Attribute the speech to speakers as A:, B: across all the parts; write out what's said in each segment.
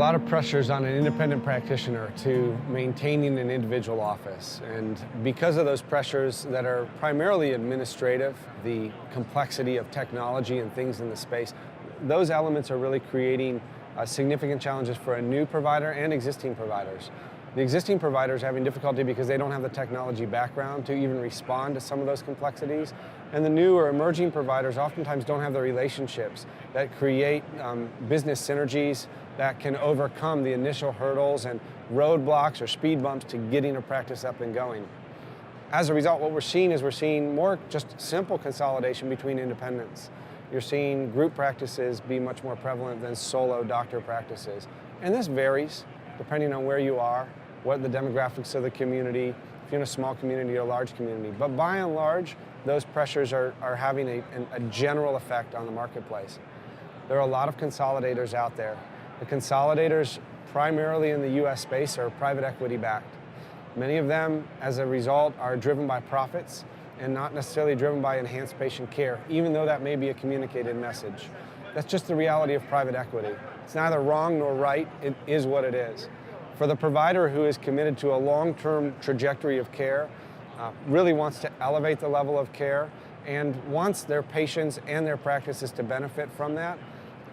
A: lot of pressures on an independent practitioner to maintaining an individual office. And because of those pressures that are primarily administrative, the complexity of technology and things in the space, those elements are really creating significant challenges for a new provider and existing providers. The existing providers are having difficulty because they don't have the technology background to even respond to some of those complexities. And the new or emerging providers oftentimes don't have the relationships that create business synergies that can overcome the initial hurdles and roadblocks or speed bumps to getting a practice up and going. As a result, what we're seeing more just simple consolidation between independents. You're seeing group practices be much more prevalent than solo doctor practices. And this varies depending on where you are, what the demographics of the community, if you're in a small community or a large community. But by and large, those pressures are having a general effect on the marketplace. There are a lot of consolidators out there. The consolidators, primarily in the US space, are private equity backed. Many of them, as a result, are driven by profits and not necessarily driven by enhanced patient care, even though that may be a communicated message. That's just the reality of private equity. It's neither wrong nor right, it is what it is. For the provider who is committed to a long-term trajectory of care, really wants to elevate the level of care, and wants their patients and their practices to benefit from that,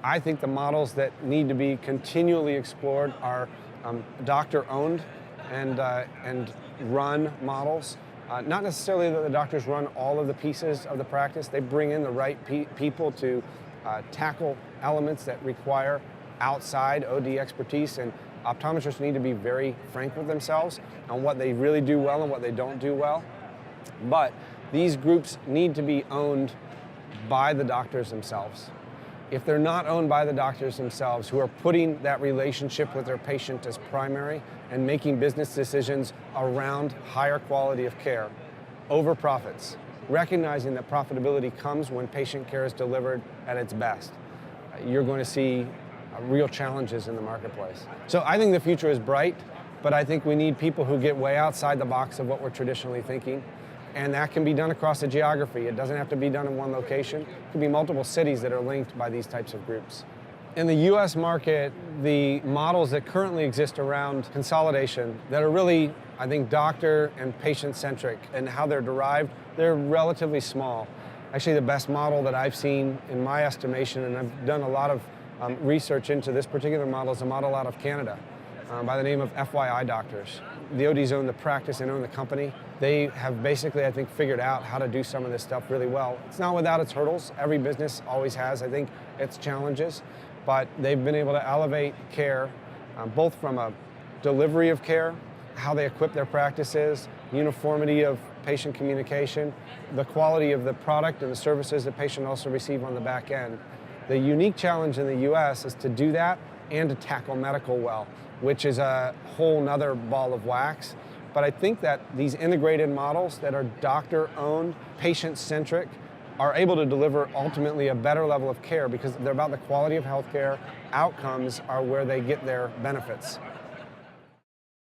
A: I think the models that need to be continually explored are doctor-owned and run models. Not necessarily that the doctors run all of the pieces of the practice. They bring in the right people to tackle elements that require outside OD expertise, and optometrists need to be very frank with themselves on what they really do well and what they don't do well. But these groups need to be owned by the doctors themselves. If they're not owned by the doctors themselves, who are putting that relationship with their patient as primary and making business decisions around higher quality of care over profits, recognizing that profitability comes when patient care is delivered at its best, you're going to see real challenges in the marketplace. So I think the future is bright, but I think we need people who get way outside the box of what we're traditionally thinking. And that can be done across a geography. It doesn't have to be done in one location. It could be multiple cities that are linked by these types of groups. In the US market, the models that currently exist around consolidation that are really, I think, doctor and patient-centric and how they're derived, they're relatively small. Actually, the best model that I've seen in my estimation, and I've done a lot of research into this particular model, is a model out of Canada by the name of FYI doctors. The ODs own the practice and own the company. They have basically, I think, figured out how to do some of this stuff really well. It's not without its hurdles. Every business always has, I think, its challenges. But they've been able to elevate care, both from a delivery of care, how they equip their practices, uniformity of patient communication, the quality of the product and the services the patient also receive on the back end. The unique challenge in the US is to do that and to tackle medical well, which is a whole nother ball of wax. But I think that these integrated models that are doctor-owned, patient-centric, are able to deliver ultimately a better level of care because they're about the quality of healthcare. Outcomes are where they get their benefits.